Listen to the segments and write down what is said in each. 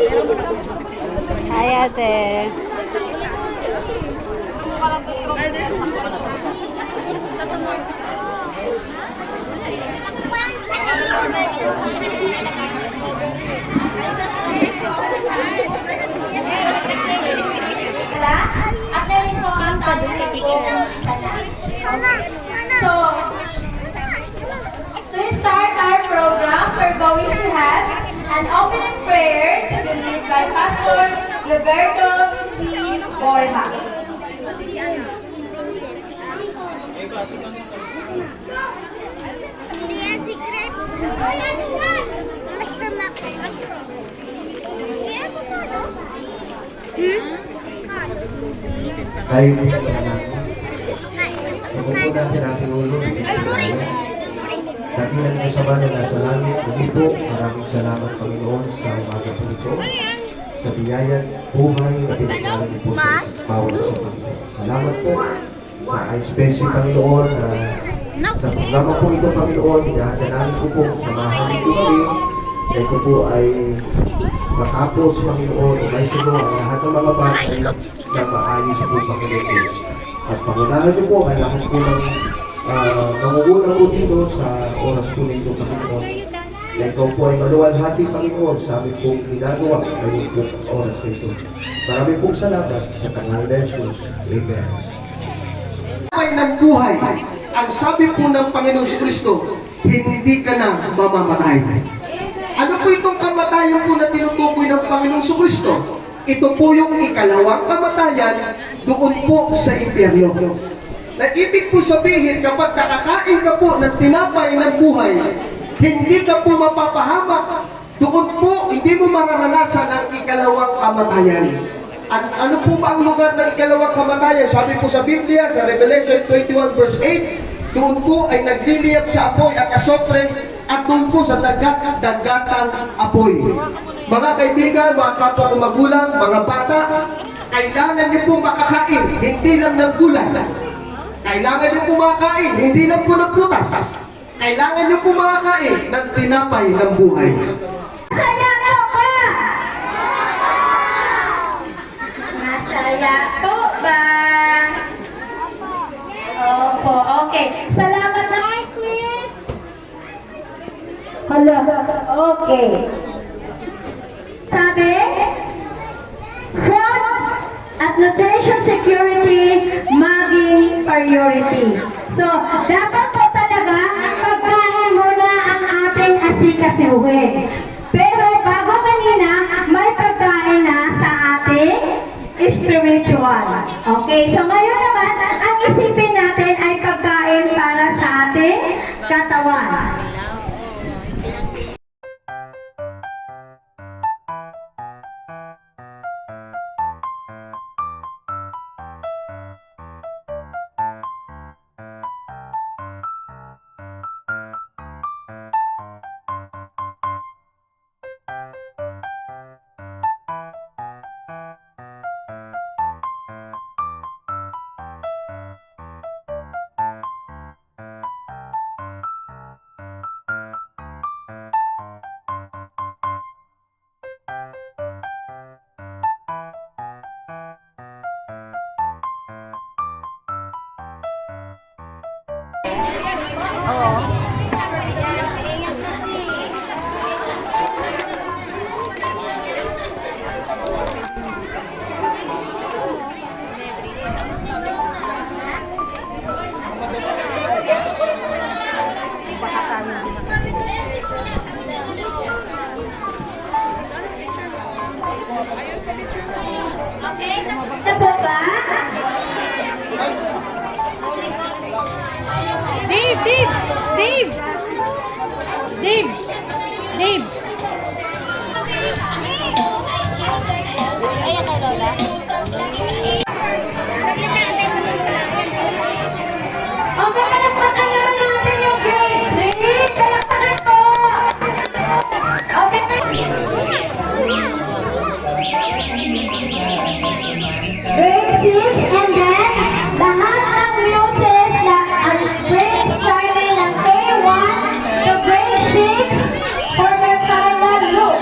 Hi, ate. At ngayon po ang tabi ko. So, to start our program, we're going to have an opening prayer to be led by Pastor Roberto C. Borja. Tayo po sa anak. Ito po natin ating ulo. Dakilan mo sa banan na sa langit. Muli po, maraming salamat Panginoon sa umaga po ito. Sa biyayan, buhay na pinagkaroon niyo po sa bawat sa Panginoon. Salamat po sa especially Panginoon sa programa po ito Panginoon. Dahil ko po sa mahal ko kami. Ito po ay matapos Panginoon o may sino ang lahat ng mga bagay na maayos po Panginoon. At pangunahan niyo po ang lahat po ng nangunguna po dito sa oras po nito Panginoon. Na ikaw po ay maluwalhati Panginoon sa aming pong ginagawa ngayon po oras nito. Maraming pong salamat sa pangalan ng Jesus. Amen. Buhay ng buhay. Ang sabi po ng Panginoon Kristo, hindi ka na mamamatay. Ano po itong kamatayan po na tinutukoy ng Panginoong Kristo? Ito po yung ikalawang kamatayan doon po sa impyerno. Na ibig po sabihin, kapag nakakain ka po ng tinapay ng buhay, hindi ka po mapapahamak. Doon po, hindi mo mararanasan ang ikalawang kamatayan. Ano po ba ang lugar ng ikalawang kamatayan? Sabi po sa Biblia, sa Revelation 21 verse 8, doon po ay nagliliyap sa apoy at asopre at doon po sa dagat-dagatang apoy. Mga kaibigan, mga kapwa ko magulang, mga bata, kailangan niyo po makakain, hindi lang ng gulay. Kailangan niyo po makakain, hindi lang po ng prutas. Kailangan niyo po makakain ng tinapay ng buhay. Masaya po ba? Masaya po ba? Opo, okay. Salamat na. Quiz. Hello. Okay. Sabi, food at nutrition security maging priority. So, dapat po talaga pagkain muna ang ating asikasuhin. Pero bago kanina, may pagkain na sa ating spiritual. Okay, so ngayon naman, ang isipin natin ay pagkain para sa ating katawan. Okay, tapos na po ba? Dave! Dave! Dave! Dave! Dave! Ayan kay Lola. Okay, palakpakan naman natin yung grade 3. Palakpakan po. Okay. Grade 6 and then lahat ng muses na ang grade starting ng K1 to grade 6 for their final look.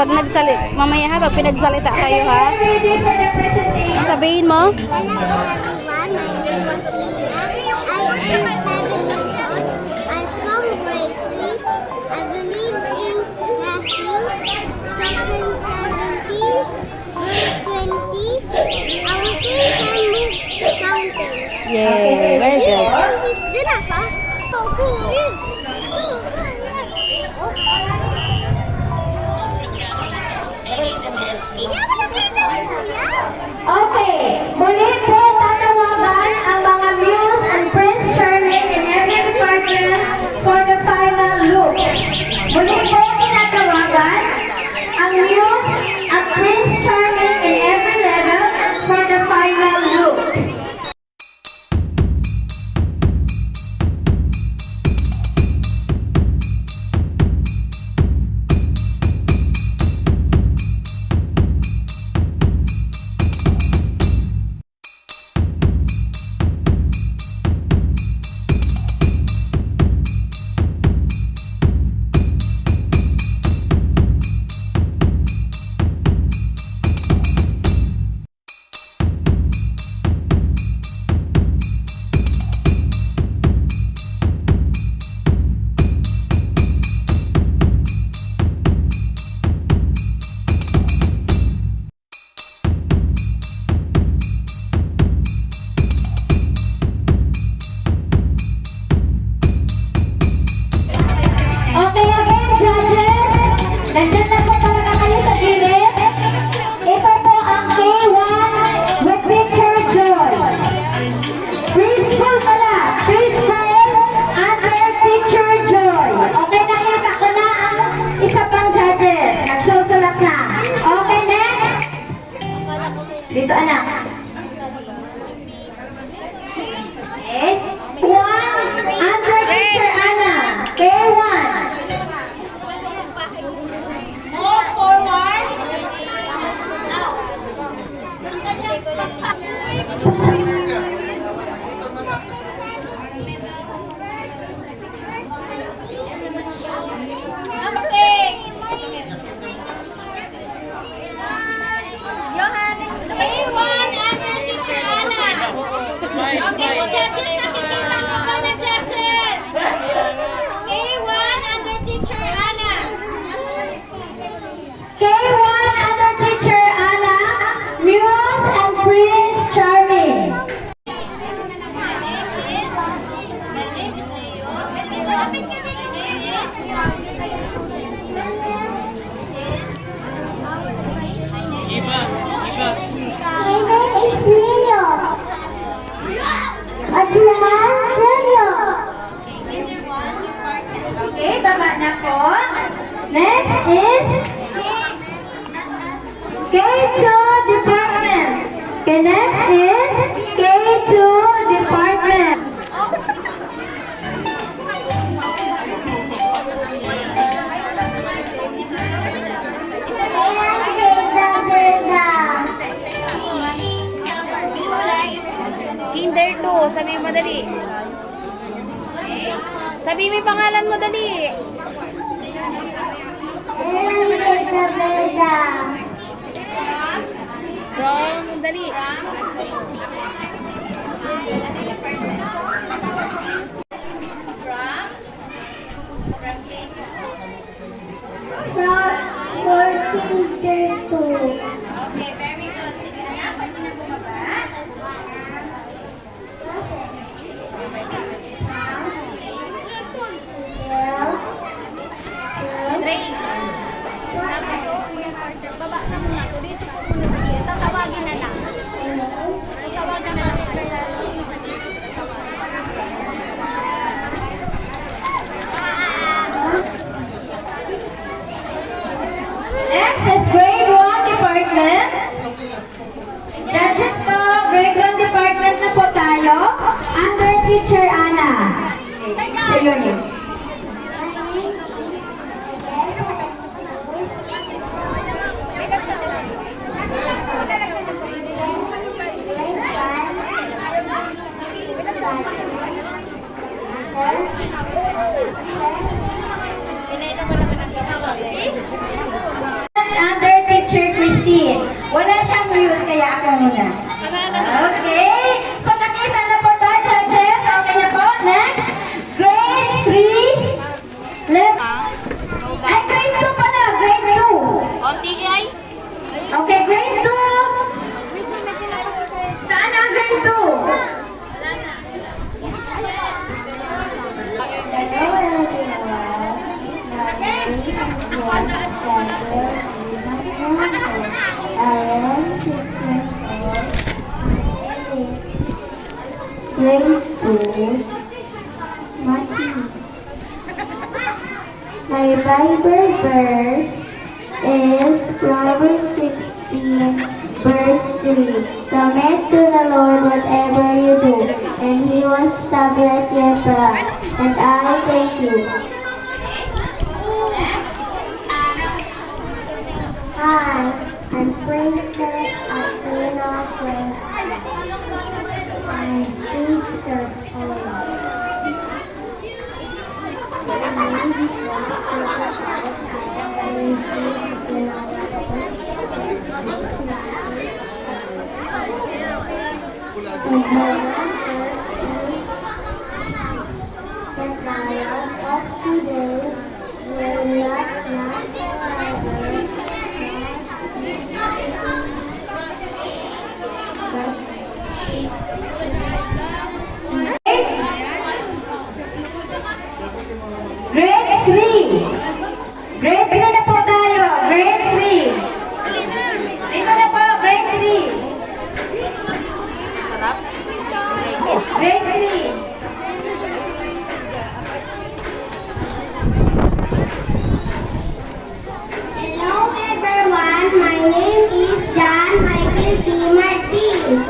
pag mamaya ha, pag pinagsalita kayo ha, Ready for the presentation. sabihin mo. Hello everyone, my name is Tina. I am 7 years old. I'm from grade 3. I believe in Matthew chapter 17, verse 20. Our faith can move mountains. Yay, very good. Did I fall? Oh, cool. Okay, muli po tatawagan ang mga Muse and Prince Charming in every department for the final look. Muli po tinatawagan ang Muse at Prince Charming in every level for the final look. Okay, again, judges. Nandiyan na po talaga kayo sa gilid. Ito po ang K1 with Picture Joy. Preschool pala. Preschool under Picture Joy. Okay, nakita ko na ang isa pang judges. Nagsusulat na. Okay, next. Dito, anak. Okay. One under Picture Anna. K1. More forward. K1 under Teacher Anna, Muse and Prince Charming. My name is Leo. Adrian Leo. Okay, baba na po. Next is K2 department. Okay, next is K2 department. Kinder 2, sabi mo dali. Sabi mo yung pangalan mo dali. From dali. Okay, very good. Sige, anak, pwede na bumaba. Baba na muna ako dito. Tatawagin na lang. Tawagan na lang. Next is grade 1 department. Judges po, grade 1 department na po tayo. Under Teacher Anna. Okay, sa unit. grade 2, Matthew. My Bible verse is Proverbs 16, verse 3. Submit to the Lord whatever you do, and He will establish your path. And I thank you. Hi, I'm Princess Athena Frank. I'm Princess the trial of today will not last forever. Grade 3. Grade 3 na po tayo. Grade 3. Dito na po, grade 3. Grade 3. Hello everyone, my name is John Michael C. Martin.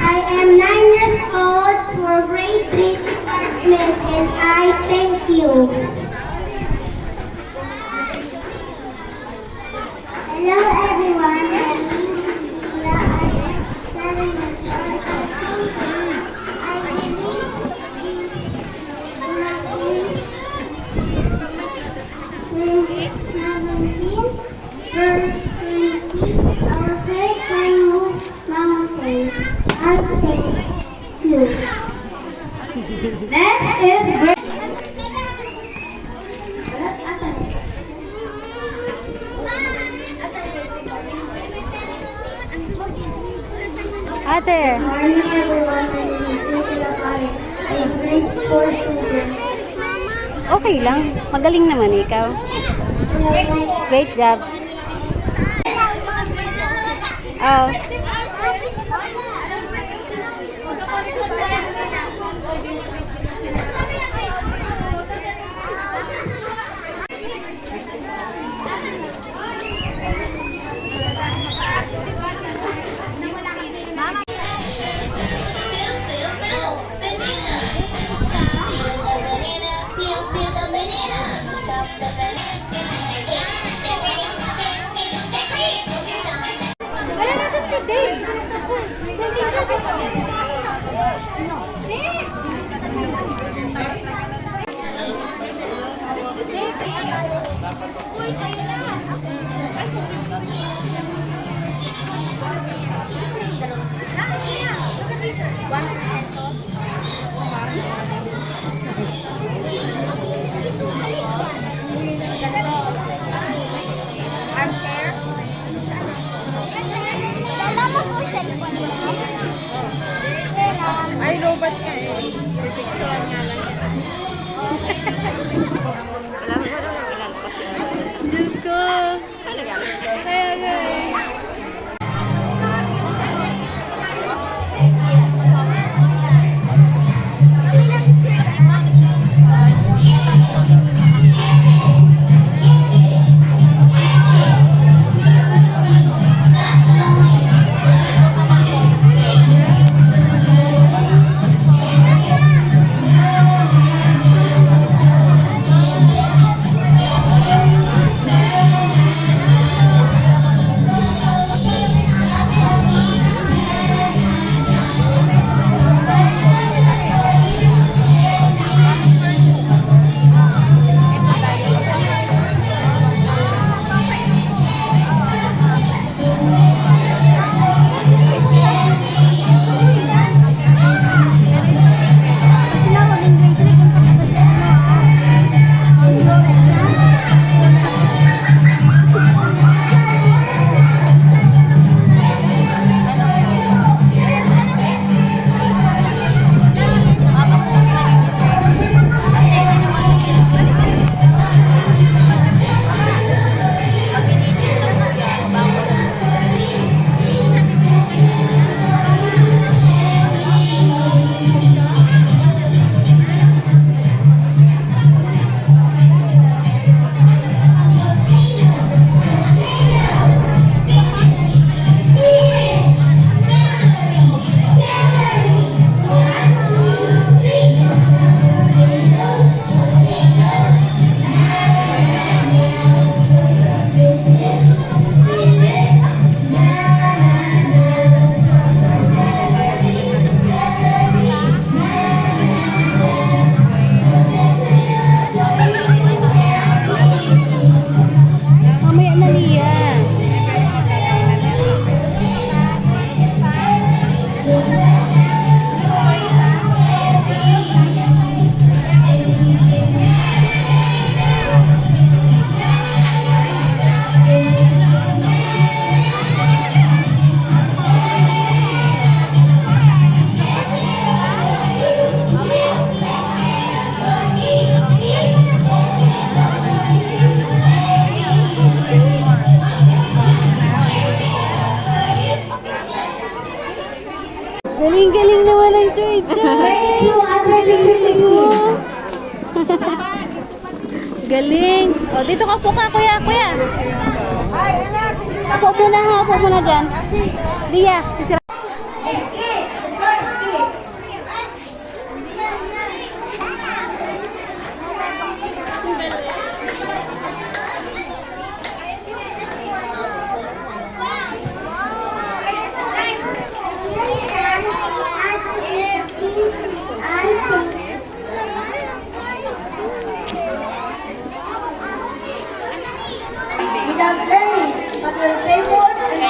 I am 9 years old for grade 3 department and I thank you. Hello everyone, my name is Sheila. I am 7 years old. I believe verse 20, our faith can move mountains. I thank you. Next is grade Ate. Morning everyone, my name is Sheila Karen. I am grade 4 student. Okay lang. Magaling naman ikaw. Great job. Oh. Wala na si liquid. Galing. O, dito ka po ka, kuya, kuya. Upo muna ha, upo muna dyan. Lia, sisira. Without learning, but with faithful and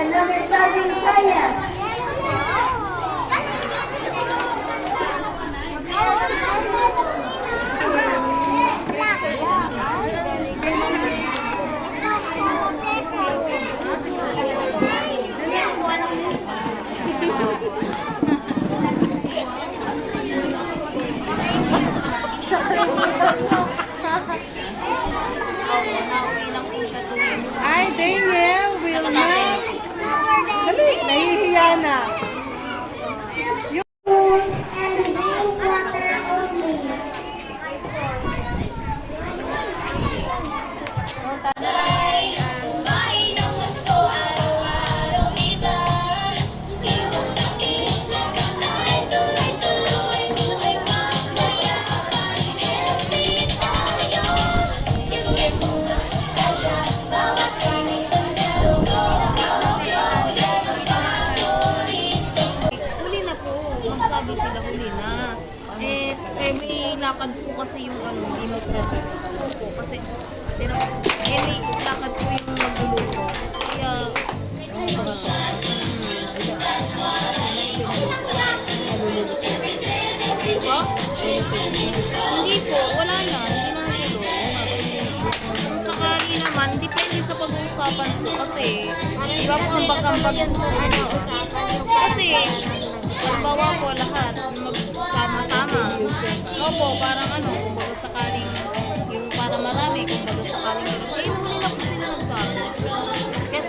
and understanding science. Ay, Daniel, Wilma. Dali, nahihiya na. Huli na po. Magsabi sila huli na. May lakad po kasi yung hindi masabi. Opo, kasi may lakad po yung magluluto. Kaya, diba? Hindi po, wala na. Hindi na natuloy. Sakali naman, depende sa pag-uusapan po kasi, di ba po ang ambag-ambag po. Kasi, halimbawa po lahat, magsama-sama. Opo, parang kumbaga sakaling, yung para marami, kumbaga sakaling gano'n. Kaya huli na po sila nagsabi. Kaya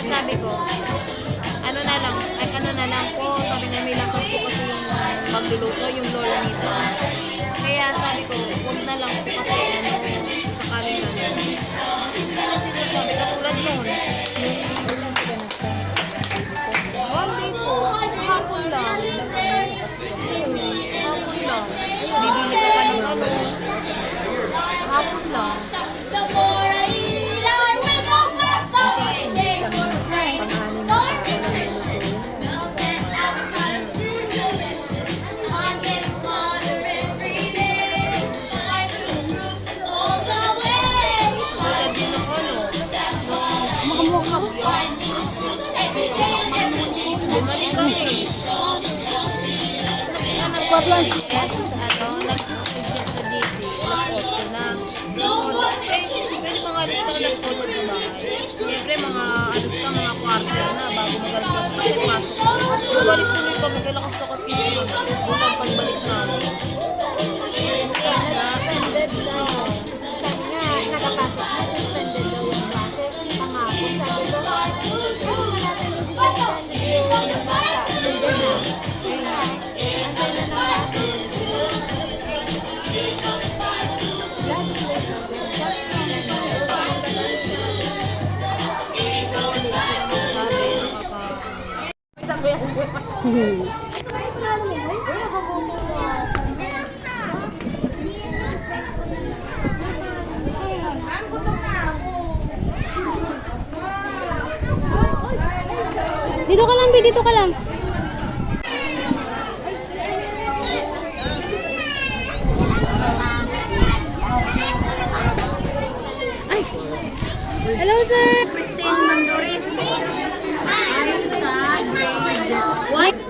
sabi ko, ano na lang po, sabi niya may lakad po kasi yung magluluto, yung lola nito. Kaya sabi ko, huwag na lang po kasi sakaling gano'n. Kasi hindi na sila sabi, katulad nun, one day po, hapon lang. Bibili ka pa ng hapon lang. Tulad din ng bumalik kami. Yes, nag-check sa DC, alas 8 na. Pwede mga alas ka alas 8 sa bahay. Siyempre, mga alas ka, mga quarter na, bago mag-alas ka kasi pasok. Balik tuloy kami, kailakas-lakas na yun. Bukan pagbalik namin. Suspended na. Sabi nga, nakapasok na, suspended daw yung base. Pangako, sabi ko, wala natin yung suspended yung bata. Suspended na. Antay na natin. Dito ka lang, Bi. Dito ka lang. Ay! Hello, sir! Christine Mandoris. Ay, sa grade 1.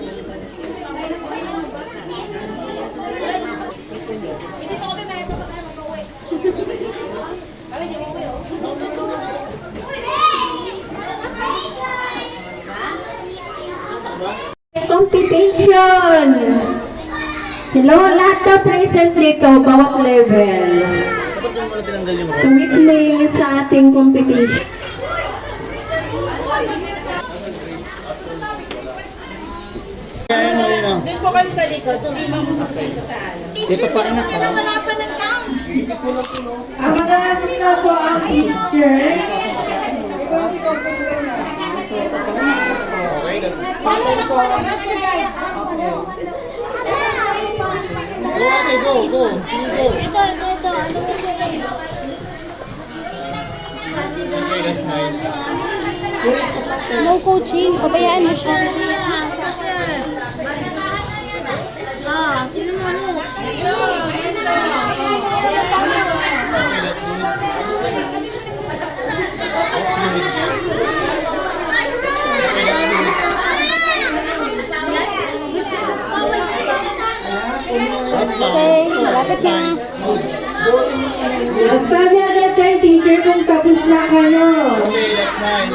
Competition! Hello, lahat na present dito, bawat level. Tumitling sa ating competition. Doon po kayo sa likod, hindi mamususin ko sa ano. Dito pa rin ako. Ang mag-assist na po ang teacher. Ito. Ano mo siya? No coaching. Pabayaan mo siya. Sino mo ano? Okay, malapit na. Sabi agad kay teacher kung tapos na kayo. Okay, that's nice.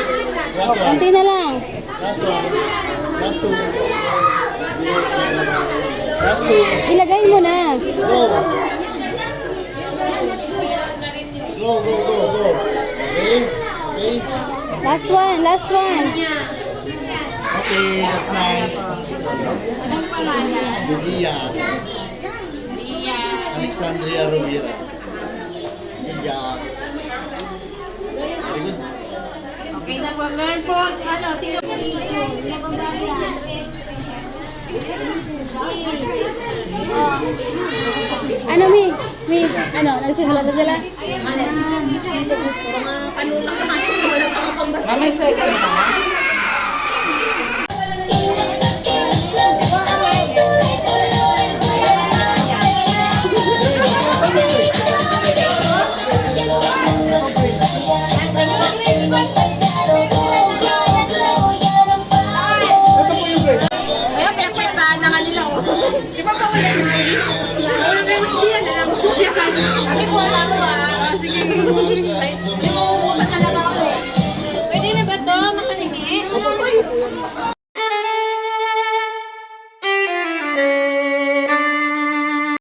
Last one. Konti na lang. Last one. Last two. Last two. Ilagay mo na. Go. Go, go, go, go. Okay? Okay? Last one, last one. Okay, that's nice. Bugia. Alexandria Rovira. Good job. Very good. Okay na po. Meron po, ano, sino po? Ano, Mi, ano, nagsimula na sila? Mamay second na. Sige.